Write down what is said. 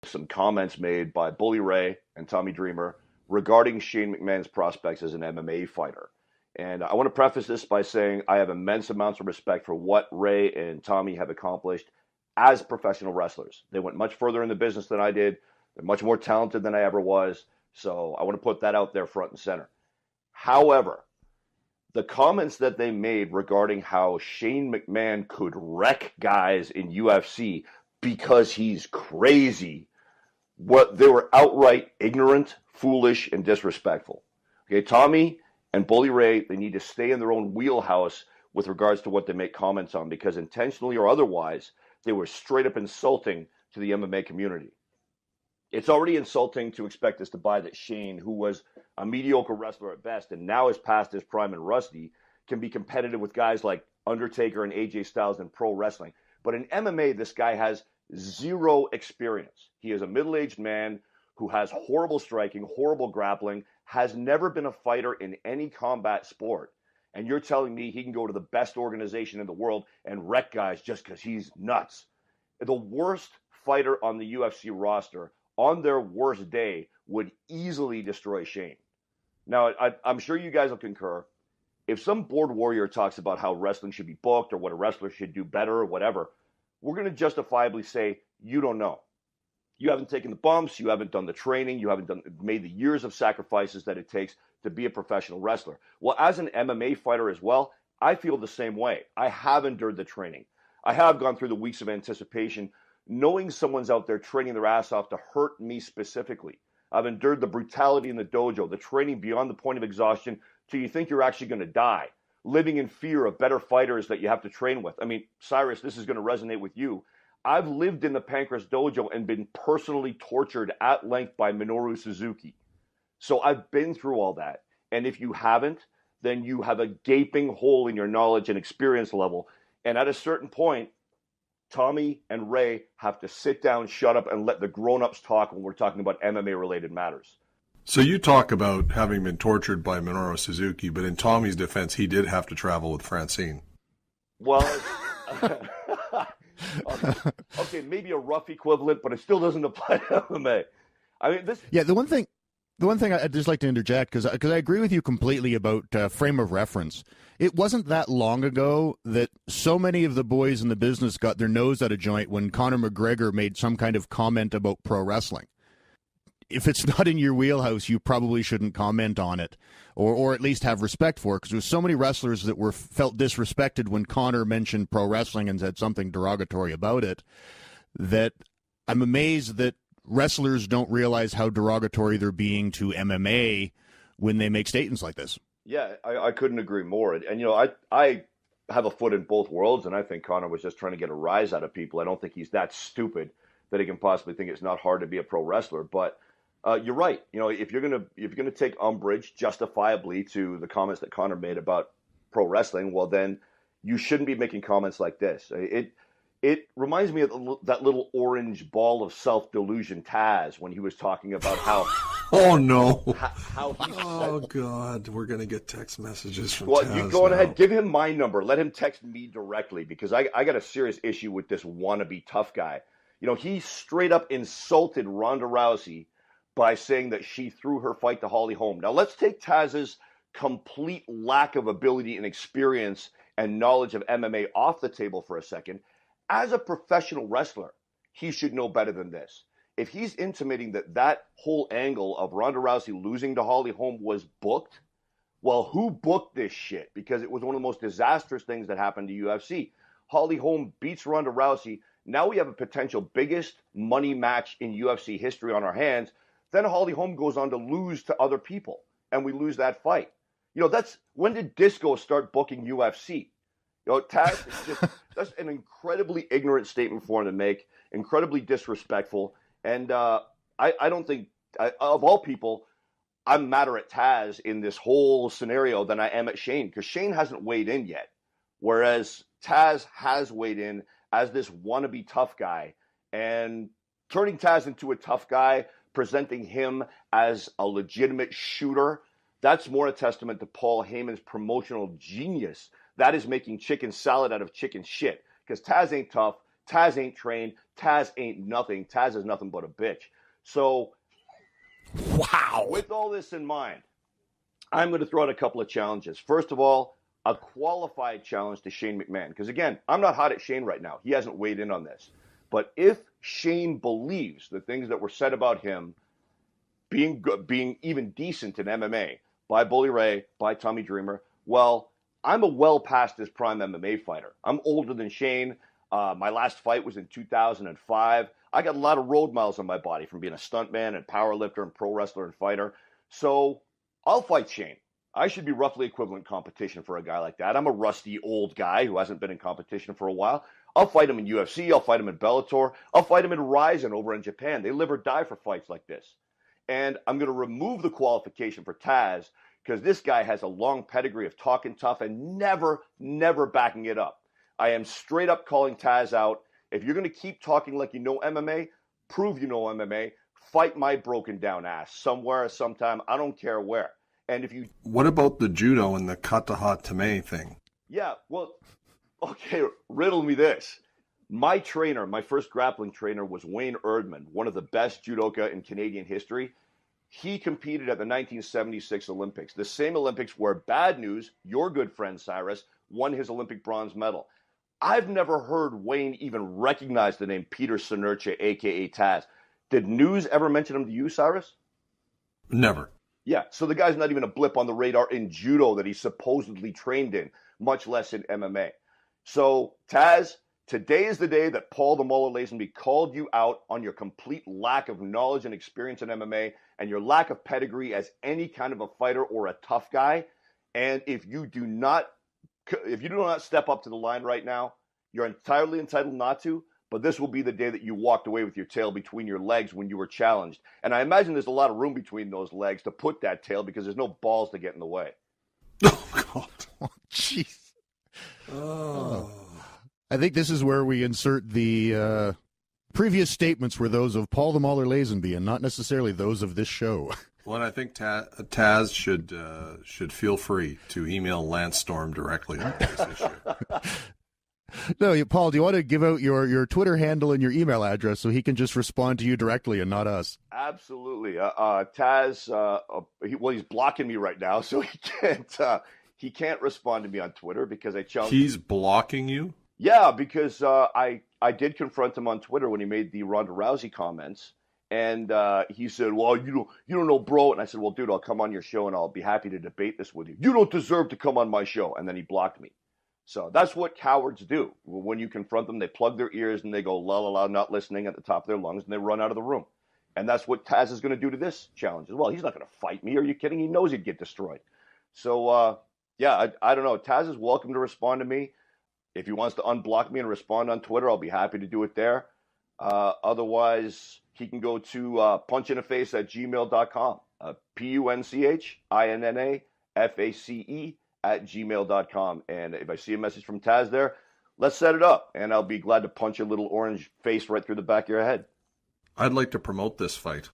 some comments made by Bully Ray and Tommy Dreamer regarding Shane McMahon's prospects as an MMA fighter. And I want to preface this by saying I have immense amounts of respect for what Ray and Tommy have accomplished as professional wrestlers. They went much further in the business than I did. They're much more talented than I ever was. So I want to put that out there front and center. However, the comments that they made regarding how Shane McMahon could wreck guys in UFC because he's crazy, they were outright ignorant, foolish, and disrespectful. Okay, Tommy and Bully Ray, they need to stay in their own wheelhouse with regards to what they make comments on, because intentionally or otherwise, they were straight up insulting to the MMA community. It's already insulting to expect us to buy that Shane, who was a mediocre wrestler at best and now is past his prime and rusty, can be competitive with guys like Undertaker and AJ Styles in pro wrestling. But in MMA, this guy has zero experience. He is a middle-aged man who has horrible striking, horrible grappling, has never been a fighter in any combat sport. And you're telling me he can go to the best organization in the world and wreck guys just because he's nuts. The worst fighter on the UFC roster on their worst day would easily destroy Shane. Now, I'm sure you guys will concur. If some board warrior talks about how wrestling should be booked or what a wrestler should do better or whatever, we're going to justifiably say, you don't know. You haven't taken the bumps, you haven't done the training, you haven't made the years of sacrifices that it takes to be a professional wrestler. Well, as an MMA fighter as well, I feel the same way. I have endured the training. I have gone through the weeks of anticipation, knowing someone's out there training their ass off to hurt me specifically. I've endured the brutality in the dojo, the training beyond the point of exhaustion till you think you're actually going to die, living in fear of better fighters that you have to train with. I mean, Cyrus, this is going to resonate with you. I've lived in the Pancras dojo and been personally tortured at length by Minoru Suzuki. So I've been through all that. And if you haven't, then you have a gaping hole in your knowledge and experience level. And at a certain point, Tommy and Ray have to sit down, shut up, and let the grown-ups talk when we're talking about MMA-related matters. So you talk about having been tortured by Minoru Suzuki, but in Tommy's defense, he did have to travel with Francine. Well, okay, maybe a rough equivalent, but it still doesn't apply to MMA. I mean, this. Yeah, the one thing I'd just like to interject, because I agree with you completely about frame of reference. It wasn't that long ago that so many of the boys in the business got their nose out of joint when Conor McGregor made some kind of comment about pro wrestling. If it's not in your wheelhouse, you probably shouldn't comment on it, or at least have respect for it, because there's so many wrestlers that felt disrespected when Conor mentioned pro wrestling and said something derogatory about it, that I'm amazed that wrestlers don't realize how derogatory they're being to MMA when they make statements like this. Yeah, I couldn't agree more. And you know, I have a foot in both worlds, and I think Conor was just trying to get a rise out of people. I don't think he's that stupid that he can possibly think it's not hard to be a pro wrestler. But you're right. You know, if you're gonna take umbrage justifiably to the comments that Conor made about pro wrestling, well, then you shouldn't be making comments like this. It reminds me of that little orange ball of self-delusion, Taz, when he was talking about how... Oh, no. How oh, God. We're going to get text messages from Well, Taz you go now. ahead. Give him my number. Let him text me directly, because I got a serious issue with this wannabe tough guy. You know, he straight up insulted Ronda Rousey by saying that she threw her fight to Holly Holm. Now, let's take Taz's complete lack of ability and experience and knowledge of MMA off the table for a second. As a professional wrestler, he should know better than this. If he's intimating that whole angle of Ronda Rousey losing to Holly Holm was booked, well, who booked this shit? Because it was one of the most disastrous things that happened to UFC. Holly Holm beats Ronda Rousey. Now we have a potential biggest money match in UFC history on our hands. Then Holly Holm goes on to lose to other people, and we lose that fight. You know, when did Disco start booking UFC? You know, Taz is that's an incredibly ignorant statement for him to make, incredibly disrespectful. And I don't think, of all people, I'm madder at Taz in this whole scenario than I am at Shane, because Shane hasn't weighed in yet, whereas Taz has weighed in as this wannabe tough guy. And turning Taz into a tough guy, presenting him as a legitimate shooter, that's more a testament to Paul Heyman's promotional genius. That is making chicken salad out of chicken shit, because Taz ain't tough, Taz ain't trained, Taz ain't nothing. Taz is nothing but a bitch. So, wow. With all this in mind, I'm going to throw out a couple of challenges. First of all, a qualified challenge to Shane McMahon. Because again, I'm not hot at Shane right now. He hasn't weighed in on this. But if Shane believes the things that were said about him being good, being even decent in MMA by Bully Ray, by Tommy Dreamer, well, I'm a well past his prime MMA fighter. I'm older than Shane. My last fight was in 2005. I got a lot of road miles on my body from being a stuntman and powerlifter and pro wrestler and fighter. So I'll fight Shane. I should be roughly equivalent competition for a guy like that. I'm a rusty old guy who hasn't been in competition for a while. I'll fight him in UFC. I'll fight him in Bellator. I'll fight him in Ryzen over in Japan. They live or die for fights like this. And I'm going to remove the qualification for Taz because this guy has a long pedigree of talking tough and never backing it up. I am straight up calling Taz out. If you're going to keep talking like you know MMA, prove you know MMA. Fight my broken down ass somewhere, sometime. I don't care where. And if you... What about the judo and the kata tame thing? Yeah, well, okay, riddle me this. My trainer, my first grappling trainer was Wayne Erdman, one of the best judoka in Canadian history. He competed at the 1976 Olympics, the same Olympics where bad news, your good friend Cyrus, won his Olympic bronze medal. I've never heard Wayne even recognize the name Peter Senercha, a.k.a. Taz. Did news ever mention him to you, Cyrus? Never. Yeah, so the guy's not even a blip on the radar in judo that he supposedly trained in, much less in MMA. So, Taz, today is the day that Paul the Mauler Lazenby called you out on your complete lack of knowledge and experience in MMA and your lack of pedigree as any kind of a fighter or a tough guy. And if you do not step up to the line right now, you're entirely entitled not to. But this will be the day that you walked away with your tail between your legs when you were challenged. And I imagine there's a lot of room between those legs to put that tail because there's no balls to get in the way. Oh, God. Oh, jeez. Oh. I think this is where we insert the previous statements were those of Paul the Mauler Lazenby and not necessarily those of this show. Well, I think Taz should feel free to email Lance Storm directly on this issue. No, Paul, do you want to give out your Twitter handle and your email address so he can just respond to you directly and not us? Absolutely. Taz, he's blocking me right now, so he can't respond to me on Twitter because I challenged. He's blocking you? Yeah, because I did confront him on Twitter when he made the Ronda Rousey comments, and he said, "Well, you don't know, bro." And I said, "Well, dude, I'll come on your show and I'll be happy to debate this with you. You don't deserve to come on my show." And then he blocked me. So that's what cowards do. When you confront them, they plug their ears and they go, la, la, la, not listening at the top of their lungs, and they run out of the room. And that's what Taz is going to do to this challenge as well. He's not going to fight me. Are you kidding? He knows he'd get destroyed. So, I don't know. Taz is welcome to respond to me. If he wants to unblock me and respond on Twitter, I'll be happy to do it there. Otherwise, he can go to punchinaface@gmail.com. puninaface@gmail.com. And if I see a message from Taz there, let's set it up. And I'll be glad to punch a little orange face right through the back of your head. I'd like to promote this fight.